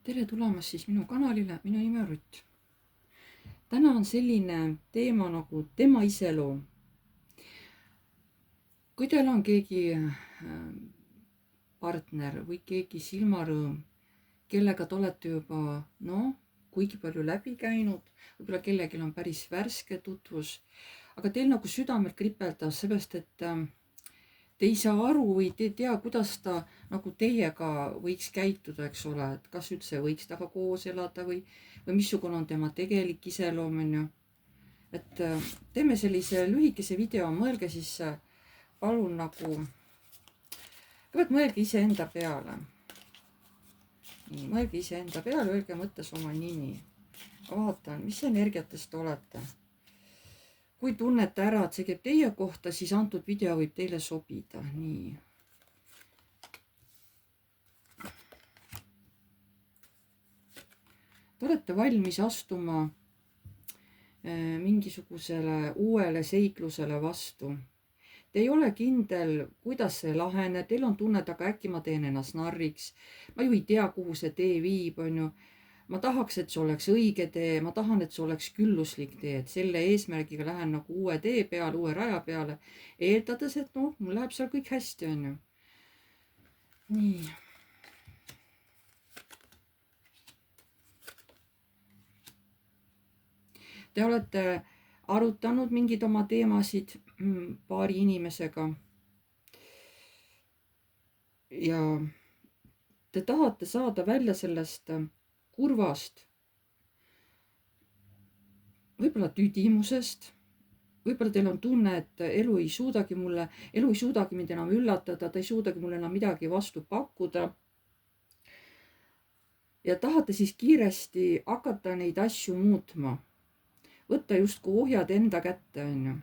Tere tulemast siis minu kanalile, minu nimi on Rutt. Täna on selline teema nagu tema iseloom. Kui teil on keegi partner või keegi silmarõõm, kellega te olete juba kuigi palju läbi käinud, võib-olla kellelgi on päris värske tutvus, aga teil nagu südamel kripeldas seepärast, et te ei saa aru või te ei tea, kuidas ta nagu teiega võiks käituda, eks ole, et kas üldse võiks temaga koos elada või missugune on tema tegelik iseloom, on ju. Et teeme sellise lühikese video, mõelge siis palun nagu, kõigepealt mõelge iseenda peale. Nii, mõelge iseenda peale, öelge mõttes oma nimi. Ma vaatan, mis energiatest olete. Kui tunnete ära, et see käib teie kohta, siis antud video võib teile sobida. Nii. Te olete valmis astuma mingisugusele uuele seiklusele vastu. Te ei ole kindel, kuidas see laheneb, teil on tunne, aga äkki ma teen ennast narriks. Ma ju ei tea, kuhu see tee viib, on ju. Ma tahaks, et see oleks õige tee, ma tahan, et see oleks külluslik tee, et selle eesmärgiga lähen nagu uue tee peale, uue raja peale, eeldades, et mul läheb seal kõik hästi, on ju. Nii. Te olete arutanud mingeid oma teemasid paari inimesega ja te tahate saada välja sellest kurvast, võib-olla tüdimusest, võib-olla teil on tunne, et elu ei suudagi mind enam üllatada, ta ei suudagi mulle enam midagi vastu pakkuda. Ja tahate siis kiiresti hakata neid asju muutma, võtta justkui ohjad enda kätte, on ju.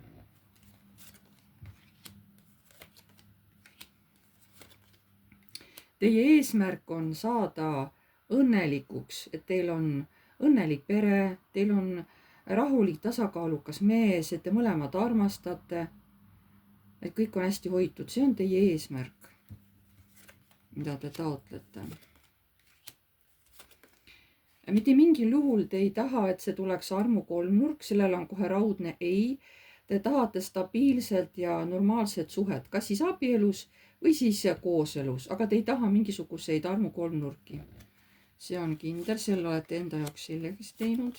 Teie eesmärk on saada õnnelikuks, et teil on õnnelik pere, teil on rahulik, tasakaalukas mees, et te mõlemad armastate, et kõik on hästi hoitud. See on teie eesmärk, mida te taotlete. Mitte mingil juhul te ei taha, et see tuleks armukolmnurk, sellel on kohe raudne ei. Te tahate stabiilselt ja normaalset suhet, kas siis abielus või siis kooselus, aga te ei taha mingisuguseid armukolmnurki. See on kindel, selle olete enda jaoks selgeks teinud.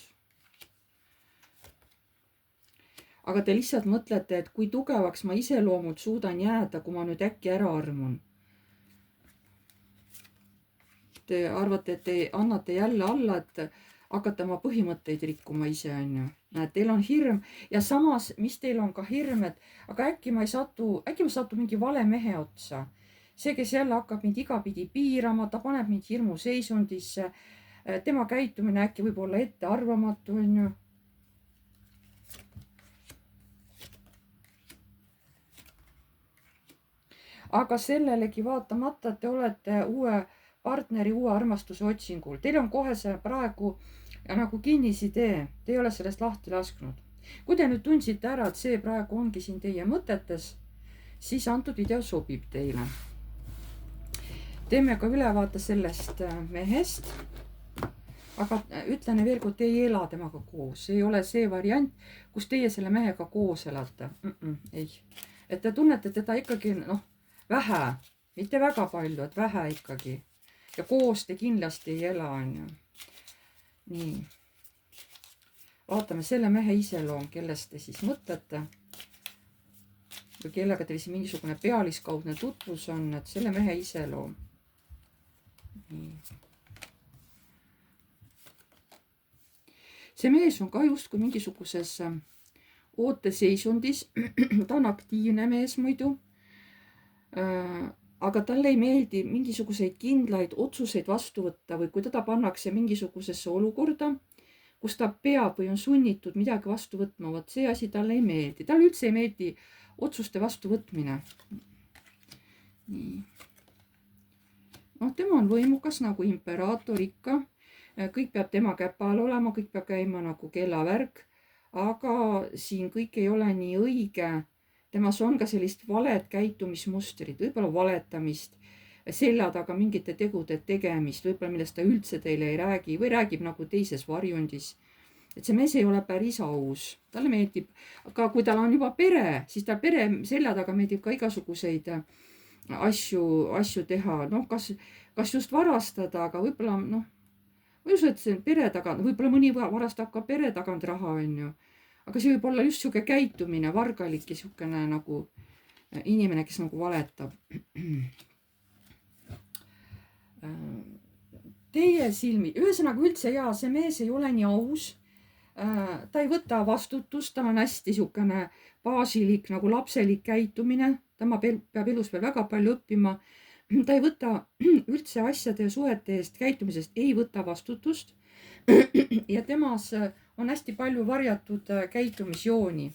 Aga te lihtsalt mõtlete, et kui tugevaks ma iseloomult suudan jääda, kui ma nüüd äkki ära armun. Te arvate, et te annate jälle alla, et hakata oma põhimõtteid rikkuma ise, on ju. Näed, teil on hirm ja samas, mis teil on ka hirm, et aga äkki ma satu mingi vale mehe otsa. See, kes jälle hakkab mind igapidi piirama, ta paneb mind hirmuseisundisse. Tema käitumine äkki võib olla ettearvamatu, on ju. Aga sellelegi vaatamata te olete uue partneri, uue armastuse otsingul. Teil on kohe see praegu nagu kinnisidee, te ei ole sellest lahti lasknud. Kui te nüüd tundsite ära, et see praegu ongi siin teie mõtetes, siis antud video sobib teile. Teeme ka ülevaate sellest mehest. Aga ütlen veel kord, te ei ela temaga koos. See ei ole see variant, kus teie selle mehega koos elate. Ei. Et te tunnete teda ikkagi vähe, mitte väga palju, et vähe ikkagi. Ja koos te kindlasti ei ela, on ju. Nii. Vaatame selle mehe iseloom, kellest te siis mõtlete. Või kellega teil siis mingisugune pealiskaudne tutvus on, et selle mehe iseloom. Nii. See mees on ka justkui mingisuguses ooteseisundis. Ta on aktiivne mees muidu. Aga talle ei meeldi mingisuguseid kindlaid otsuseid vastu võtta või kui teda pannakse mingisugusesse olukorda, kus ta peab või on sunnitud midagi vastu võtma, vot see asi talle ei meeldi. Talle üldse ei meeldi otsuste vastu võtmine. Nii. Tema on võimukas nagu imperaator ikka. Kõik peab tema käpa all olema, kõik peab käima nagu kellavärk, aga siin kõik ei ole nii õige. Temas on ka sellist valet käitumismustrit, võib-olla valetamist, selja taga mingite tegude tegemist, võib-olla millest ta üldse teile ei räägi või räägib nagu teises varjundis. Et see mees ei ole päris aus, talle meeldib, aga kui tal on juba pere, siis tal pere selja taga meeldib ka igasuguseid asju teha, noh, kas just varastada, aga võib-olla noh, ma ei usu, et see pere tagant, võib-olla mõni varastab ka pere tagant raha, onju. aga see võib olla just sihuke käitumine, vargalik ja siukene nagu inimene, kes nagu valetab. Teie silmi, ühesõnaga üldse jaa, see mees ei ole nii aus. Ta ei võta vastutust, tal on hästi siukene baasilik nagu lapselik käitumine, tema peab elus veel väga palju õppima. Ta ei võta üldse asjade ja suhete eest, käitumisest ei võta vastutust. Ja temas on hästi palju varjatud käitumisjooni.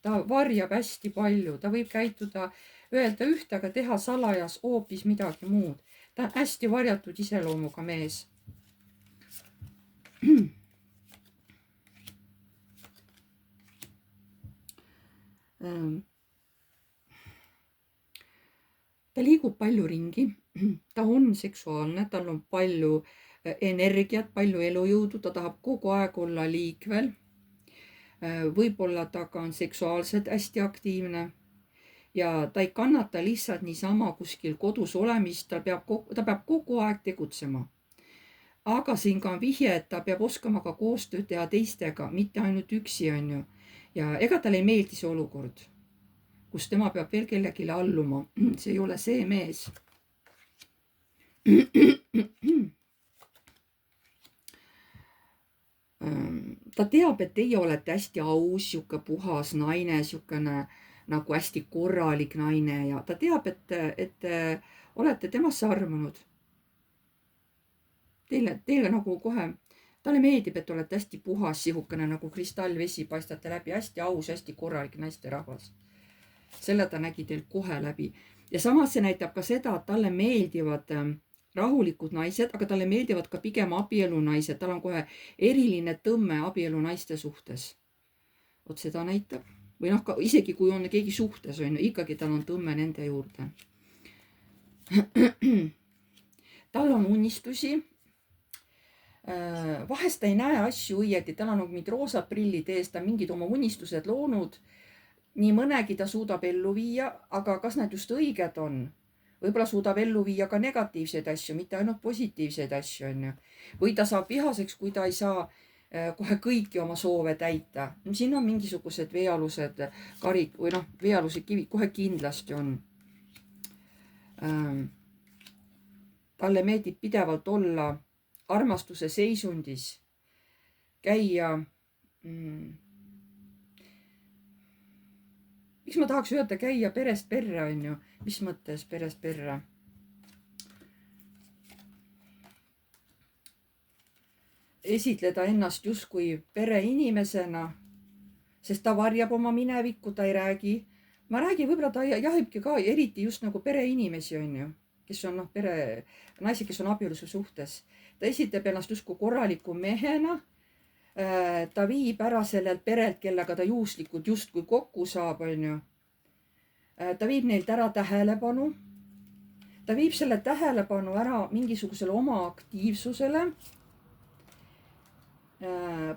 Ta varjab hästi palju, ta võib käituda, öelda ühte, aga teha salajas hoopis midagi muud. Ta on hästi varjatud iseloomuga mees. Ta liigub palju ringi, ta on seksuaalne, tal on palju energiat, palju elujõudu, ta tahab kogu aeg olla liikvel. Võib-olla ta ka on seksuaalselt hästi aktiivne ja ta ei kannata lihtsalt niisama kuskil kodus olemist, ta peab kogu aeg tegutsema. Aga siin ka on vihje, et ta peab oskama ka koostööd teha teistega, mitte ainult üksi, on ju. Ja ega talle ei meeldi see olukord, kus tema peab veel kellegile alluma. See ei ole see mees. Ta teab, et teie olete hästi aus, siuke puhas naine, siukene nagu hästi korralik naine ja ta teab, et olete temasse armunud. Teile nagu kohe, talle meeldib, et olete hästi puhas, sihukene nagu kristallvesi, paistate läbi, hästi aus, hästi korralik naisterahvas. Selle ta nägi teil kohe läbi. Ja samas see näitab ka seda, et talle meeldivad rahulikud naised, aga talle meeldivad ka pigem abielunaised. Tal on kohe eriline tõmme abielunaiste suhtes. Vot seda näitab. Või noh, isegi kui on keegi suhtes, on ikkagi tal on tõmme nende juurde. Tal on unistusi. Vahest ta ei näe asju õieti, tal on mingid roosad prillid ees, ta mingid oma unistused loonud. Nii mõnegi ta suudab ellu viia, aga kas need just õiged on? Võib-olla suudab ellu viia ka negatiivseid asju, mitte ainult positiivseid asju, on ju. Või ta saab vihaseks, kui ta ei saa kohe kõiki oma soove täita. Siin on mingisugused veealused karik või noh, veealused kivid kohe kindlasti on. Talle meeldib pidevalt olla armastuse seisundis, käia. Miks ma tahaks öelda käia perest perre, on ju? Mis mõttes perest perre? Esitleda ennast justkui pereinimesena, sest ta varjab oma minevikku, ta ei räägi. Ma räägin, võib-olla ta jahibki ka eriti just nagu pereinimesi, on ju, kes on naisi, kes on abielus suhtes. Ta esitab ennast justkui korraliku mehena. Ta viib ära sellelt perelt, kellega ta juhuslikult justkui kokku saab, on ju. Ta viib neilt ära tähelepanu. Ta viib selle tähelepanu ära mingisugusele oma aktiivsusele.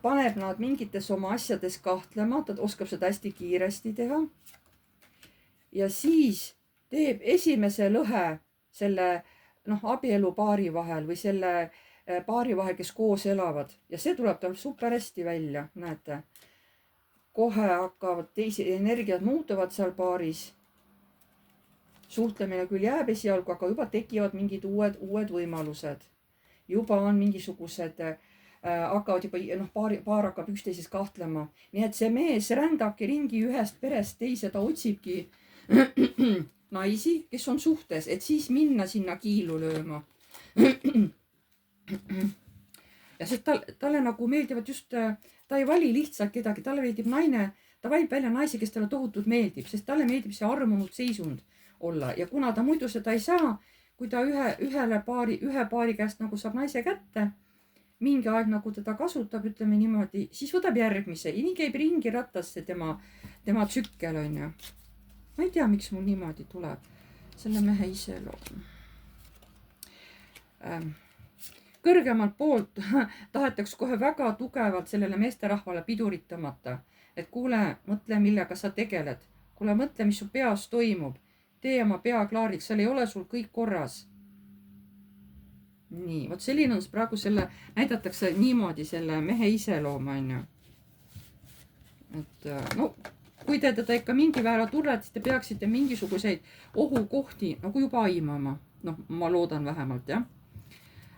Paneb nad mingites oma asjades kahtlema, ta oskab seda hästi kiiresti teha. Ja siis teeb esimese lõhe selle abielupaari vahel või selle paari vahel, kes koos elavad. Ja see tuleb tal super hästi välja, näete. Kohe hakkavad teisi energiat muutuvad seal paaris. Suhtlemine küll jääb esialgu, aga juba tekivad mingid uued võimalused. Juba on mingisugused, hakkavad juba, paar hakkab üksteises kahtlema. Nii et see mees rändabki ringi ühest perest teise, ta otsibki naisi, kes on suhtes, et siis minna sinna kiilu lööma. Ja sest talle nagu meeldivad just, ta ei vali lihtsalt kedagi, talle meeldib naine, ta valib välja naisi, kes talle tohutult meeldib, sest talle meeldib see armunud seisund olla. Ja kuna ta muidu seda ei saa, kui ta ühe paari käest nagu saab naise kätte, mingi aeg nagu teda kasutab, ütleme niimoodi, siis võtab järgmise. Ja nii käib ringi rattasse tema tsükkel, on ju. Ma ei tea, miks mul niimoodi tuleb selle mehe iseloom. kõrgemalt poolt tahetaks kohe väga tugevalt sellele meesterahvale pidurit tõmmata. Et kuule, mõtle, millega sa tegeled. Kuule, mõtle, mis su peas toimub. Tee oma pea klaariks, seal ei ole sul kõik korras. Nii, vot selline on praegu näidatakse niimoodi selle mehe iselooma, on ju. Et no, kui te teda ikka mingi väära tunnete, siis te peaksite mingisuguseid ohukohti nagu juba aimama. Noh, ma loodan vähemalt, jah.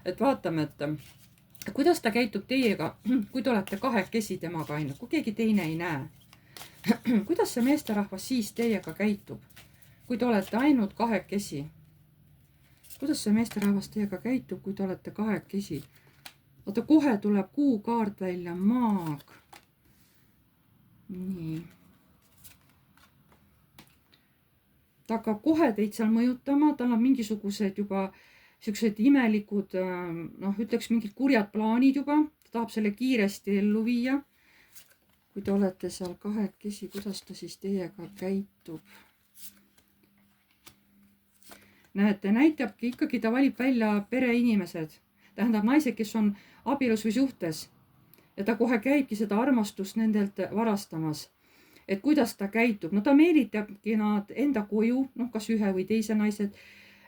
Et vaatame, et kuidas ta käitub teiega, kui te olete kahekesi temaga ainult, kui keegi teine ei näe. Kuidas see meesterahvas siis teiega käitub, kui te olete ainult kahekesi? Kuidas see meesterahvas teiega käitub, kui te olete kahekesi? Oota, kohe tuleb kuukaart välja, maag. Nii. Ta hakkab kohe teid seal mõjutama, tal on mingisugused juba siuksed imelikud, noh, ütleks mingid kurjad plaanid juba. Ta tahab selle kiiresti ellu viia. Kui te olete seal kahekesi, kuidas ta siis teiega käitub? Näete, näitabki ikkagi, ta valib välja pereinimesed. Tähendab naised, kes on abielus või suhtes. Ja ta kohe käibki seda armastust nendelt varastamas. Et kuidas ta käitub? No ta meelitabki nad enda koju, noh, kas ühe või teise naised.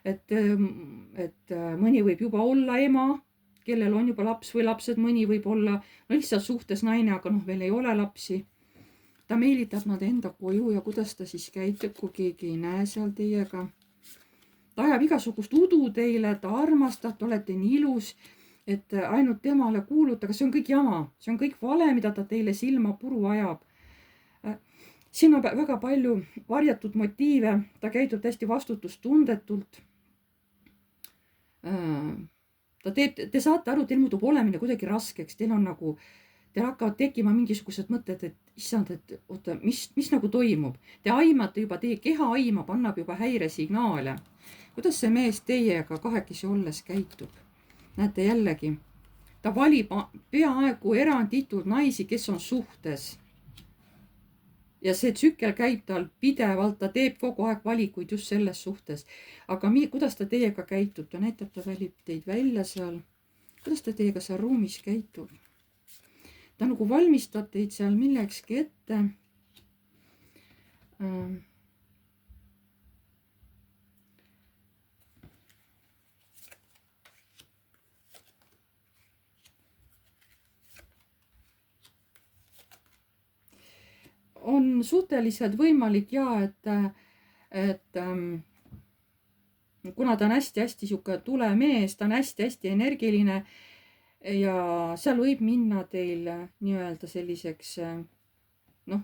Et mõni võib juba olla ema, kellel on juba laps või lapsed, mõni võib olla no lihtsalt suhtes naine, aga noh, veel ei ole lapsi. Ta meelitab nad enda koju ja kuidas ta siis käitub, kui keegi ei näe seal teiega. Ta ajab igasugust udu teile, ta armastab, te olete nii ilus, et ainult temale kuuluta, aga see on kõik jama, see on kõik vale, mida ta teile silma puru ajab. Siin on väga palju varjatud motiive, ta käitub täiesti vastutustundetult. Te saate aru, teil muutub olemine kuidagi raskeks, teil hakkavad tekkima mingisugused mõtted, et issand, et oota, mis nagu toimub. Te aimate juba, teie keha aimab, annab juba häiresignaale. Kuidas see mees teiega kahekesi olles käitub? Näete jällegi, ta valib peaaegu eranditult naisi, kes on suhtes. Ja see tsükkel käib tal pidevalt, ta teeb kogu aeg valikuid just selles suhtes. Aga kuidas ta teiega käitub? Ta näitab, ta valib teid välja seal. Kuidas ta teiega seal ruumis käitub? Ta nagu valmistab teid seal millekski ette. On suhteliselt võimalik et kuna ta on hästi-hästi siuke tulemees, ta on hästi-hästi energiline ja seal võib minna teil nii-öelda selliseks, noh,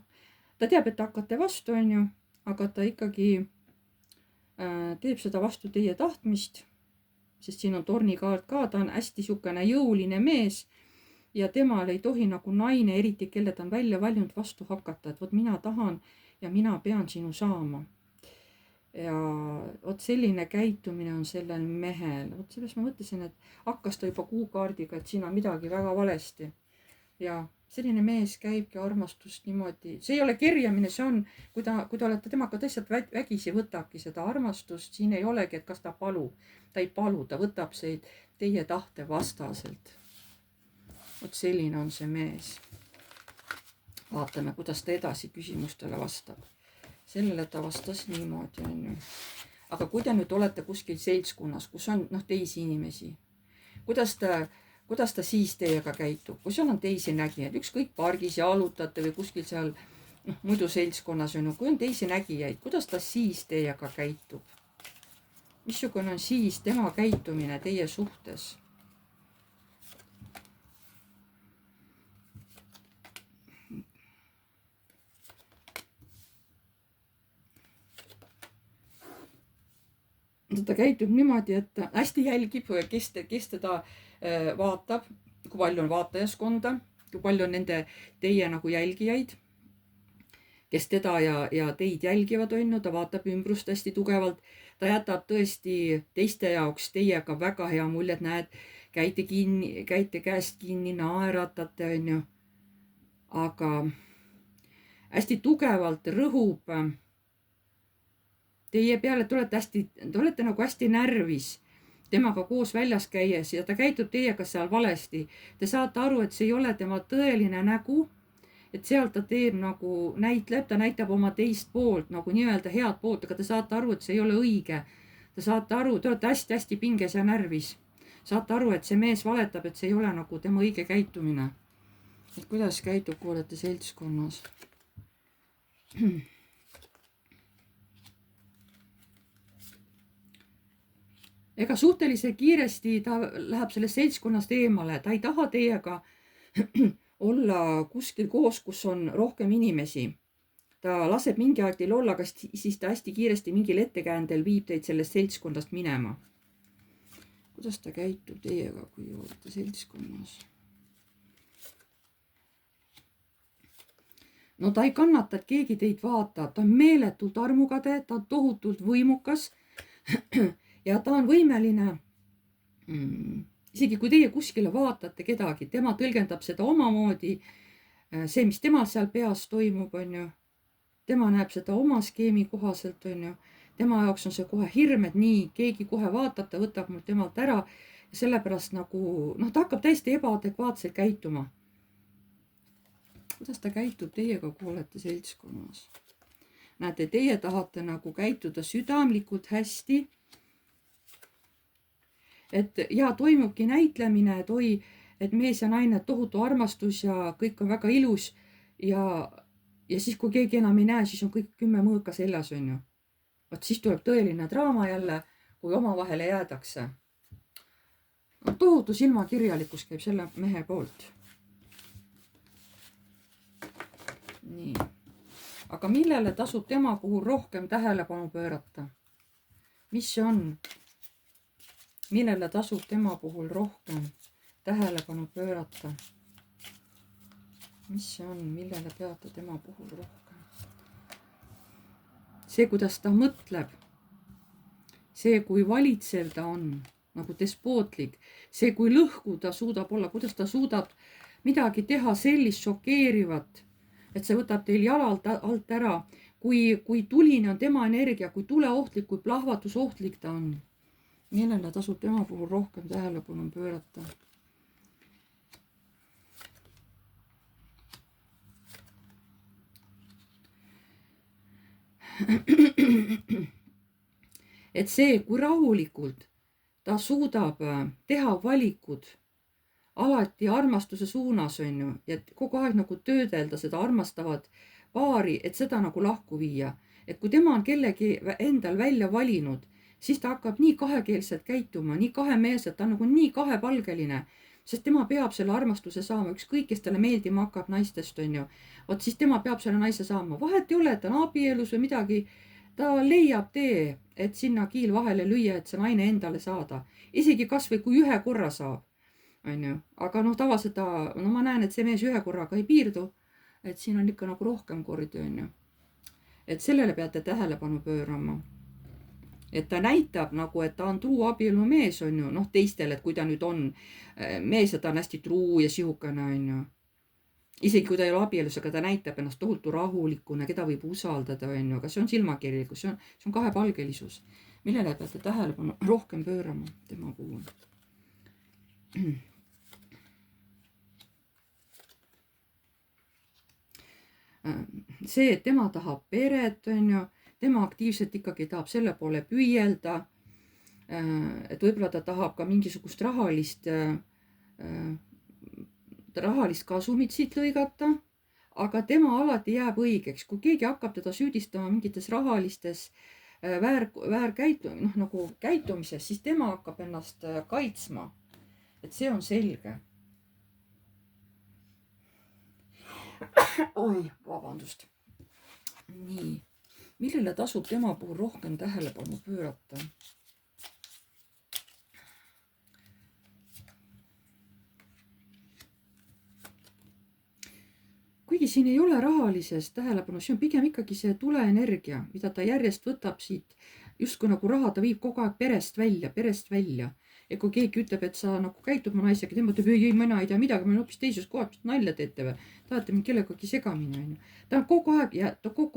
ta teab, et te hakkate vastu, on ju, aga ta ikkagi teeb seda vastu teie tahtmist, sest siin on tornikaart ka, ta on hästi siukene jõuline mees. Ja temal ei tohi nagu naine, eriti kelle ta on välja valinud, vastu hakata, et vot mina tahan ja mina pean sinu saama. Ja vot selline käitumine on sellel mehel. Vot selles ma mõtlesin, et hakkas ta juba kuukaardiga, et siin on midagi väga valesti. Ja selline mees käibki armastust niimoodi. See ei ole kerjamine, see on, kui te olete temaga tõesti vägisi võtabki seda armastust. Siin ei olegi, et kas ta palub. Ta ei palu, ta võtab see teie tahte vastaselt. Vot selline on see mees. Vaatame, kuidas ta edasi küsimustele vastab. Sellele ta vastas niimoodi, on ju. Aga kui te nüüd olete kuskil seltskonnas, kus on teisi inimesi, kuidas ta siis teiega käitub? Kui seal on teisi nägijaid, ükskõik pargis jalutate või kuskil seal muidu seltskonnas on ju, kui on teisi nägijaid, kuidas ta siis teiega käitub? Missugune on siis tema käitumine teie suhtes? Ta käitub niimoodi, et hästi jälgib, kes teda vaatab, kui palju on vaatajaskonda, kui palju on teie nagu jälgijaid, kes teda ja teid jälgivad, on ju, ta vaatab ümbrust hästi tugevalt. Ta jätab tõesti teiste jaoks teiega väga hea mulje, et näed, käite käest kinni, naeratate, on ju. Aga hästi tugevalt rõhub teie peale, te olete nagu hästi närvis temaga koos väljas käies ja ta käitub teiega seal valesti. Te saate aru, et see ei ole tema tõeline nägu, et sealt ta teeb nagu näitleb, ta näitab oma teist poolt, nagu nii-öelda head poolt, aga te saate aru, et see ei ole õige. Te saate aru, te olete hästi-hästi pinges ja närvis. Saate aru, et see mees valetab, et see ei ole nagu tema õige käitumine. Et kuidas käitub, kui olete seltskonnas? Ega suhteliselt kiiresti ta läheb sellest seltskonnast eemale, ta ei taha teiega olla kuskil koos, kus on rohkem inimesi. Ta laseb mingi aeg teil olla, aga siis ta hästi kiiresti mingil ettekäändel viib teid sellest seltskonnast minema. Kuidas ta käitub teiega, kui olete seltskonnas? No ta ei kannata, et keegi teid vaatab, ta on meeletult armukade, ta on tohutult võimukas ja ta on võimeline, isegi kui teie kuskile vaatate kedagi, tema tõlgendab seda omamoodi, see, mis temal seal peas toimub, on ju, tema näeb seda oma skeemi kohaselt, on ju, tema jaoks on see kohe hirm, et nii, keegi kohe vaatab, ta võtab mul temalt ära ja sellepärast nagu, ta hakkab täiesti ebaadekvaatselt käituma. Kuidas ta käitub teiega, kui olete seltskonnas? Näete, teie tahate nagu käituda südamlikult hästi. Et ja toimubki näitlemine, et oi, et mees ja naine tohutu armastus ja kõik on väga ilus ja siis, kui keegi enam ei näe, siis on kõik 10 mõõka seljas, on ju. Vot siis tuleb tõeline draama jälle, kui omavahele jäädakse. Tohutu silmakirjalikkus käib selle mehe poolt. Nii. Aga millele tasub tema puhul rohkem tähelepanu pöörata? Mis see on? Millele tasub tema puhul rohkem tähelepanu pöörata? Mis see on? Millele peate tema puhul rohkem? See, kuidas ta mõtleb. See, kui valitsev ta on, nagu despootlik. See, kui lõhku ta suudab olla, kuidas ta suudab midagi teha sellist šokeerivat, et see võtab teil jalalt alt ära, kui tuline on tema energia, kui tuleohtlik, kui plahvatusohtlik ta on. Millele tasub tema puhul rohkem tähelepanu pöörata? Et see, kui rahulikult ta suudab teha valikud alati armastuse suunas, on ju, ja kogu aeg nagu töödelda seda armastavat paari, et seda nagu lahku viia. Et kui tema on kellegi endal välja valinud, siis ta hakkab nii kahekeelselt käituma, nii kahemeelselt, ta on nagu nii kahepalgeline, sest tema peab selle armastuse saama, ükskõik, kes talle meeldima hakkab naistest, on ju. Vot siis tema peab selle naise saama. Vahet ei ole, et ta on abielus või midagi, ta leiab tee, et sinna kiil vahele lüüa, et see naine endale saada. Isegi kas või kui ühe korra saab. On ju. Aga tavaliselt ma näen, et see mees ühe korraga ei piirdu, et siin on ikka nagu rohkem kordi, on ju. Et sellele peate tähelepanu pöörama. Et ta näitab nagu, et ta on truu abielu mees, on ju, teistel, et kui ta nüüd on mees ja ta on hästi truu ja sihukene, on ju. Isegi kui ta ei ole abielus, aga ta näitab ennast tohutu rahulikuna, keda võib usaldada, on ju, aga see on silmakirjalikkus, see on kahepalgelisus. Millele peate tähelepanu rohkem pöörama tema puhul? See, et tema tahab peret, on ju, tema aktiivselt ikkagi tahab selle poole püüelda, et võib-olla ta tahab ka mingisugust rahalist kasumit siit lõigata, aga tema alati jääb õigeks. Kui keegi hakkab teda süüdistama mingites rahalistes nagu käitumises, siis tema hakkab ennast kaitsma. Et see on selge. Oi, vabandust. Nii. Millele tasub tema puhul rohkem tähelepanu pöörata? Kuigi siin ei ole rahalisest tähelepanu, see on pigem ikkagi see tuleenergia, mida ta järjest võtab siit. Just kui nagu raha ta viib kogu aeg perest välja. Ja kui keegi ütleb, et sa nagu käitud mu naisega, tema ütleb, ei, mina ei tea midagi, ma olen hoopis teises kohas, mis nalja teete või? Tahate mind kellegagi segamini, on ju. Ta kogu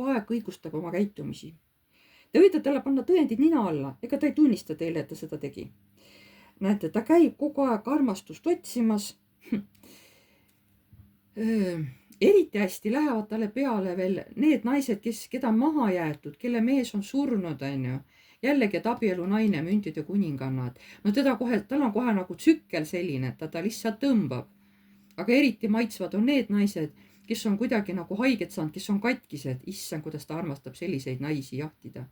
aeg õigustab oma käitumisi. Te võite talle panna tõendid nina alla, ega ta ei tunnista teile, et ta seda tegi. näete, ta käib kogu aeg armastust otsimas. Eriti hästi lähevad talle peale veel need naised, keda on maha jäetud, kelle mees on surnud, on ju. Jällegi, et abielu naine, müntide kuningannad. No tal on kohe nagu tsükkel selline, et ta lihtsalt tõmbab. Aga eriti maitsvad on need naised, kes on kuidagi nagu haiget saanud, kes on katkised. Issand, kuidas ta armastab selliseid naisi jahtida.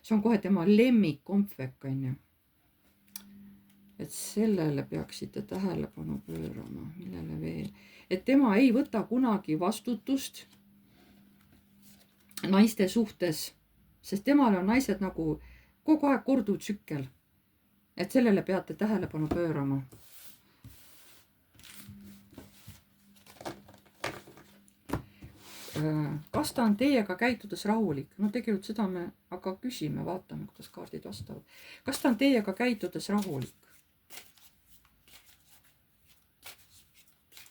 See on kohe tema lemmikkompvek, on ju. Et sellele peaksite tähelepanu pöörama, millele veel. Et tema ei võta kunagi vastutust naiste suhtes, sest temale on naised nagu kogu aeg korduv tsükkel. Et sellele peate tähelepanu pöörama. Kas ta on teiega käitudes rahulik? No tegelikult seda me aga küsime, vaatame, kuidas kaardid vastavad. Kas ta on teiega käitudes rahulik?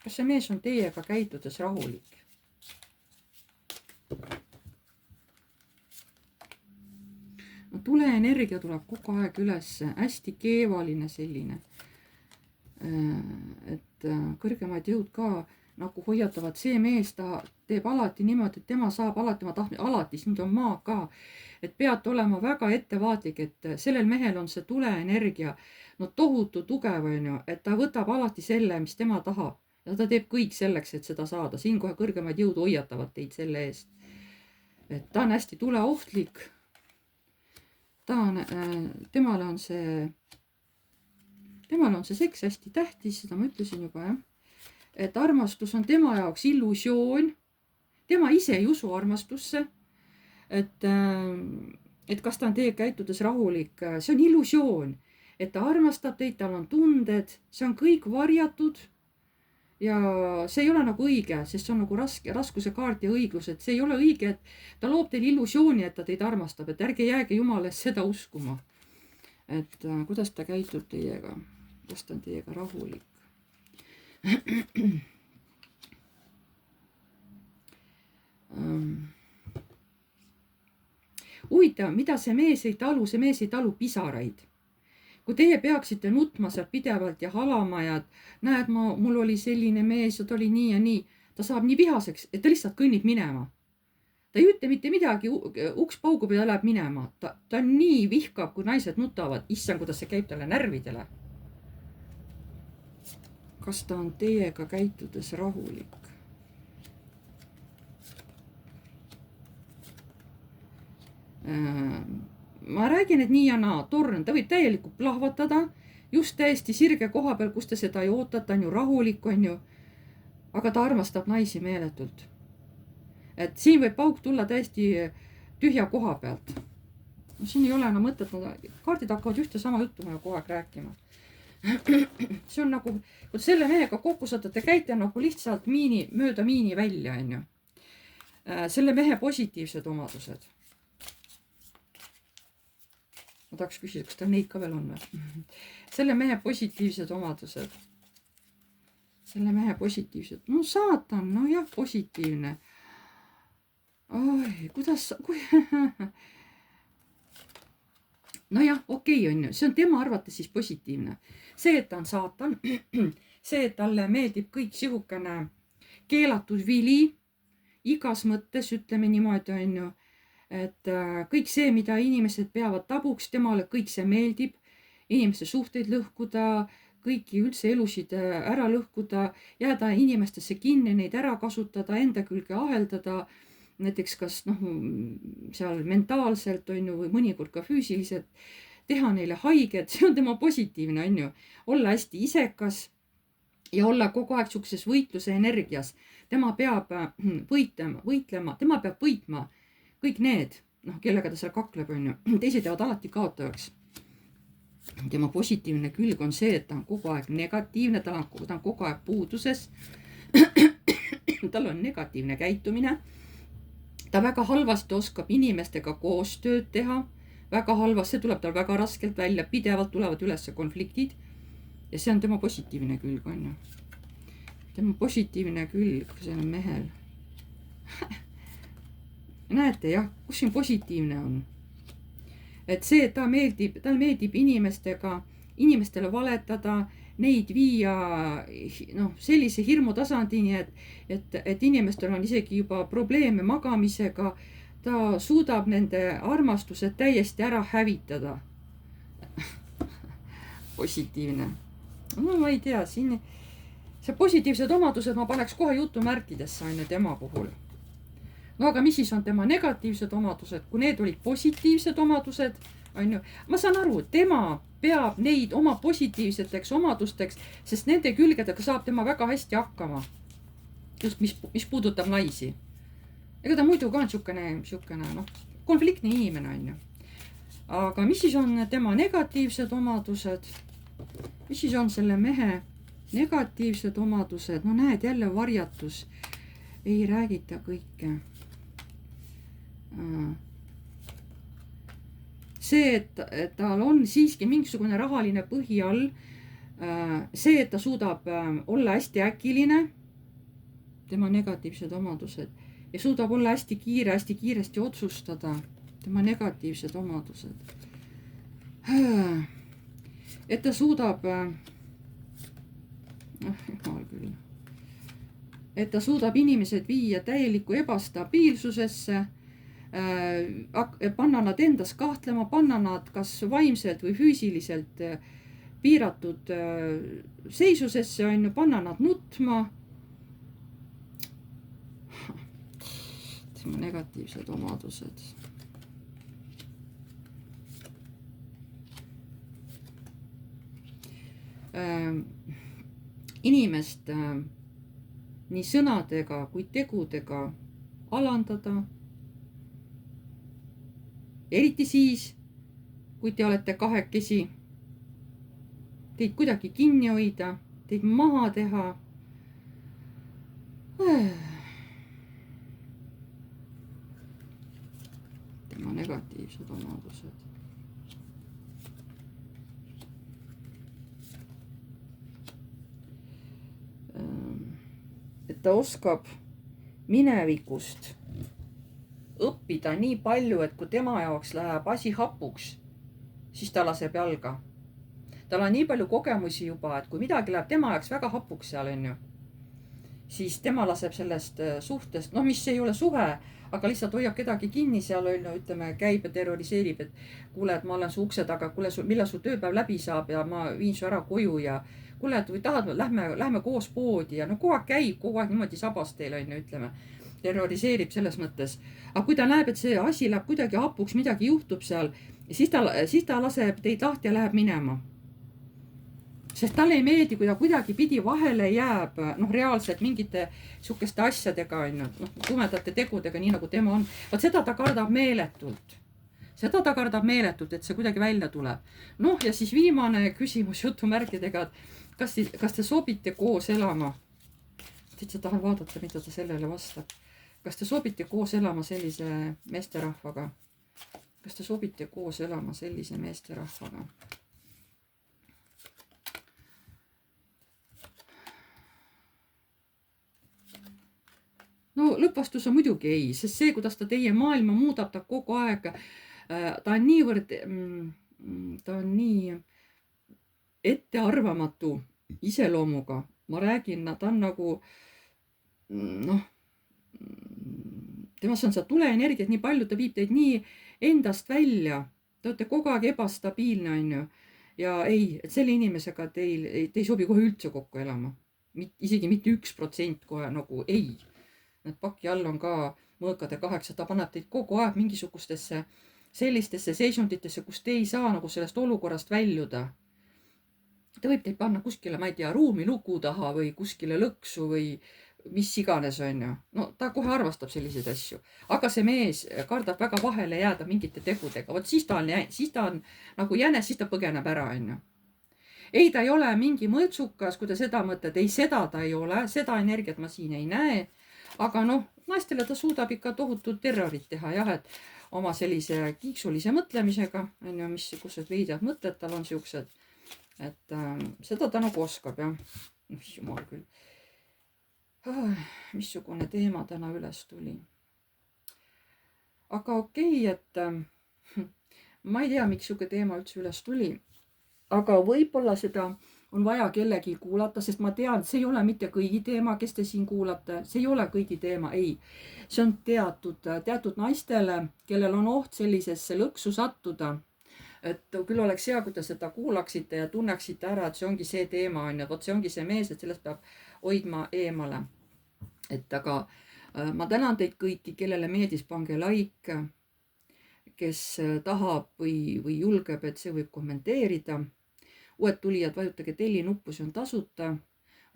Kas see mees on teiega käitudes rahulik? No, tuleenergia tuleb kogu aeg üles, hästi keevaline selline. Et kõrgemad jõud ka nagu hoiatavad, see mees, ta teeb alati niimoodi, et tema saab alati, ma tahtsin alati, nüüd on maa ka, et peate olema väga ettevaatlik, et sellel mehel on see tuleenergia, no tohutu tugev, on ju, et ta võtab alati selle, mis tema tahab ja ta teeb kõik selleks, et seda saada. Siin kohe kõrgemad jõud hoiatavad teid selle eest, et ta on hästi tuleohtlik. Temale on see seks hästi tähtis, seda ma ütlesin juba, jah. Et armastus on tema jaoks illusioon. Tema ise ei usu armastusse. Et kas ta on teie käitudes rahulik, see on illusioon. Et ta armastab teid, tal on tunded, see on kõik varjatud. Ja see ei ole nagu õige, sest see on nagu raskuse kaart ja õiglus, et see ei ole õige, et ta loob teil illusiooni, et ta teid armastab, et ärge jääge Jumala eest seda uskuma. Et kuidas ta käitub teiega, kas ta on teiega rahulik. Huvitav, mida see mees ei talu pisaraid. Kui teie peaksite nutma seal pidevalt ja halama ja näed, mul oli selline mees ja ta oli nii ja nii, ta saab nii vihaseks, et ta lihtsalt kõnnib minema. Ta ei ütle mitte midagi, uks paugub ja läheb minema. Ta nii vihkab, kui naised nutavad. Issand, kuidas see käib talle närvidele. Kas ta on teiega käitudes rahulik? Ma räägin, et nii ja naa, torn, ta võib täielikult plahvatada, just täiesti sirge koha peal, kus te seda ei ootata, on ju rahulik, on ju, aga ta armastab naisi meeletult. Et siin võib pauk tulla täiesti tühja koha pealt. No, siin ei ole enam mõtet, kaardid hakkavad ühte sama juttu kogu aeg rääkima. See on nagu, kui selle mehega kokku saate, käite nagu lihtsalt mööda miini välja, on ju. Selle mehe positiivsed omadused. Ma tahaks küsida, kas tal neid ka veel on või? Selle mehe positiivsed omadused. Selle mehe positiivsed. No saatan, no jah, positiivne. Oi, kuidas... No jah, okei on ju. See on tema arvates siis positiivne. See, et ta on saatan. See, et talle meeldib kõik sihukene keelatud vili. Igas mõttes, ütleme niimoodi, on ju. Et kõik see, mida inimesed peavad tabuks, temale kõik see meeldib, inimeste suhteid lõhkuda, kõiki üldse elusid ära lõhkuda, jääda inimestesse kinni, neid ära kasutada, enda külge aheldada, näiteks kas seal mentaalselt on ju, või mõnikord ka füüsiliselt, teha neile haiget, see on tema positiivne, on ju, olla hästi isekas ja olla kogu aeg suhtes võitluse energias. Tema peab võitlema, tema peab võitma kõik need, kellega ta seal kakleb, on ju. Teised jäävad alati kaotajaks. Tema positiivne külg on see, et ta on kogu aeg negatiivne, ta on kogu aeg puuduses. Tal on negatiivne käitumine. Ta väga halvasti oskab inimestega koostööd teha. Väga halvasti, see tuleb tal väga raskelt välja. Pidevalt tulevad üles konfliktid. Ja see on tema positiivne külg, on ju. Tema positiivne külg, see on mehel. Näete jah, kus siin positiivne on. Et see, et tal meeldib inimestega inimestele valetada, neid viia noh, sellise hirmu tasandini, et inimestel on isegi juba probleeme magamisega. Ta suudab nende armastused täiesti ära hävitada. Positiivne. No ma ei tea, siin see positiivsed omadused ma paneks kohe jutumärkidesse on ju tema puhul. No aga mis siis on tema negatiivsed omadused, kui need olid positiivsed omadused, on ju. Ma saan aru, tema peab neid oma positiivseteks omadusteks, sest nende külgedega saab tema väga hästi hakkama. Just mis puudutab naisi. Ega ta muidu ka on siukene noh, konfliktne inimene on ju. Aga mis siis on tema negatiivsed omadused? Mis siis on selle mehe negatiivsed omadused? No näed, jälle varjatus. Ei räägita kõike. See, et tal on siiski mingisugune rahaline põhi all. See, et ta suudab olla hästi äkiline. Tema negatiivsed omadused. Ja suudab olla hästi kiire, hästi kiiresti otsustada. Tema negatiivsed omadused. Et ta suudab jumal küll. Et ta suudab inimesed viia täielikku ebastabiilsusesse, panna nad endas kahtlema, panna nad kas vaimselt või füüsiliselt piiratud seisusesse, on ju, panna nad nutma. Tema negatiivsed omadused. Inimest nii sõnadega kui tegudega alandada. Eriti siis, kui te olete kahekesi, teid kuidagi kinni hoida, teid maha teha. Tema negatiivsed omadused. Et ta oskab minevikust õppida nii palju, et kui tema jaoks läheb asi hapuks, siis ta laseb jalga. Tal on nii palju kogemusi juba, et kui midagi läheb tema jaoks väga hapuks seal on ju, siis tema laseb sellest suhtest, no mis ei ole suhe, aga lihtsalt hoiab kedagi kinni seal on ju, ütleme, käib ja terroriseerib, et kuule, et ma olen su ukse taga, kuule, millal su tööpäev läbi saab ja ma viin su ära koju ja kuule, et või tahad, lähme koos poodi ja no kogu aeg käib, kogu aeg niimoodi sabas teil on ju, ütleme, terroriseerib selles mõttes. Aga kui ta näeb, et see asi läheb kuidagi hapuks, midagi juhtub seal, siis ta laseb teid lahti ja läheb minema. Sest talle ei meeldi, kui ta kuidagi pidi vahele jääb, noh reaalselt mingite sukeste asjadega on ju, noh tumedate tegudega, nii nagu tema on. Vaat seda ta kardab meeletult. Seda ta kardab meeletult, et see kuidagi välja tuleb. Noh ja siis viimane küsimus jutumärkidega, et kas te sobite koos elama? Täitsa tahan vaadata, mida ta sellele vastab. Kas te sobite koos elama sellise meesterahvaga? Kas te sobite koos elama sellise meesterahvaga? No lõppvastus on muidugi ei, sest see, kuidas ta teie maailma muudab, ta kogu aeg, ta on niivõrd, ta on nii ettearvamatu iseloomuga. Ma räägin, ta on nagu, noh, temas on seda tuleenergiat nii palju, ta viib teid nii endast välja. Te olete kogu aeg ebastabiilne, on ju. Ja ei, et selle inimesega te ei sobi kohe üldse kokku elama. Isegi mitte 1% kohe nagu ei. Need paki all on ka mõõkade 8, ta paneb teid kogu aeg mingisugustesse sellistesse seisunditesse, kus te ei saa nagu sellest olukorrast väljuda. Ta võib teid panna kuskile, ma ei tea, ruumi luku taha või kuskile lõksu või mis iganes on ju. No ta kohe arvastab selliseid asju. Aga see mees kardab väga vahele jääda mingite tegudega. Vot siis ta on nagu jänes, siis ta põgeneb ära on ju. Ei, ta ei ole mingi mõõtsukas, kui ta seda mõtled. Ei, seda ta ei ole. Seda energiat ma siin ei näe. Aga noh, naistele ta suudab ikka tohutut terrorit teha jah, et oma sellise kiiksulise mõtlemisega, on ju, missugused veidrad mõtted tal on siuksed, et seda ta nagu oskab jah. Jumal küll. Missugune teema täna üles tuli. Aga okei, et ma ei tea, miks siuke teema üldse üles tuli. aga võib-olla seda on vaja kellegi kuulata, sest ma tean, see ei ole mitte kõigi teema, kes te siin kuulate, see ei ole kõigi teema, ei. See on teatud naistele, kellel on oht sellisesse lõksu sattuda. Et küll oleks hea, kui te seda kuulaksite ja tunneksite ära, et see ongi see teema, on ju, vot see ongi see mees, et sellest peab hoidma eemale. Et aga ma tänan teid kõiki, kellele meeldis, pange like, kes tahab või julgeb, et see võib kommenteerida. Uued tulijad, vajutage telli nuppu, see on tasuta.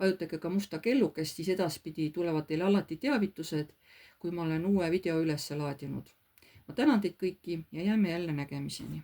Vajutage ka musta kellukest, siis edaspidi tulevad teile alati teavitused, kui ma olen uue video üles laadinud. Ma tänan teid kõiki ja jääme jälle nägemiseni.